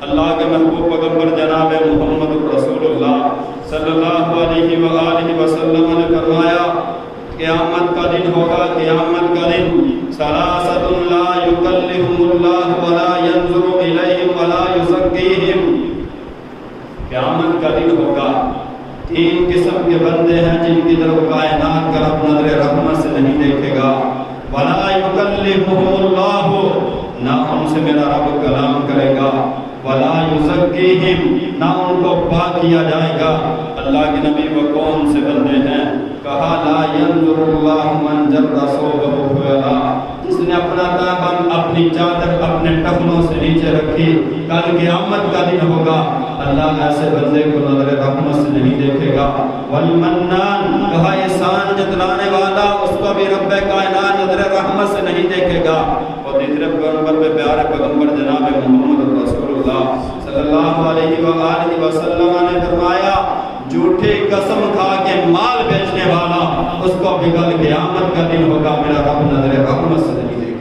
اللہ کے محبوب پیغمبر جناب محمد رسول اللہ صلی اللہ علیہ وآلہ وسلم نے فرمایا قیامت کا دن ہوگا، قیامت کا دن ثلاثۃ لا یکلمهم اللہ ولا ينظر الیہم ولا یزکیہم، قیامت کا دن ہوگا، تین قسم کے بندے ہیں جن کی طرف کائنات کا رب نظر رحمت سے نہیں دیکھے گا، ولا یکلمهم اللہ، نہ ان سے میرا رب کلام کرے گا، ولا یزکیہم، نہ ان کو پاک کیا جائے گا۔ اللہ کے نبی وہ کون سے بندے ہیں؟ کہا لا ينظر اللہ من جر ثوبہ خیلا، جس نے اپنا تہبند اپنی چادر اپنے ٹخنوں سے نیچے رکھی، کل قیامت کا دن ہوگا، اللہ ایسے بندے کو نظر رحمت سے نہیں دیکھے گا۔ والمنان، کہا احسان جتلانے والا، اس کو بھی رب کائنات نظر رحمت سے نہیں دیکھے گا۔ اور تیسرے پیغمبر پہ پیارے پیغمبر جناب محمد رسول اللہ صلی اللہ علیہ وآلہ وسلم نے فرمایا جھوٹی قسم کھا کے مال بیچنے والا، اس کو بھی کل قیامت کا دن ہوگا، میرا رب نظر رحمت سے نہیں دیکھے گا۔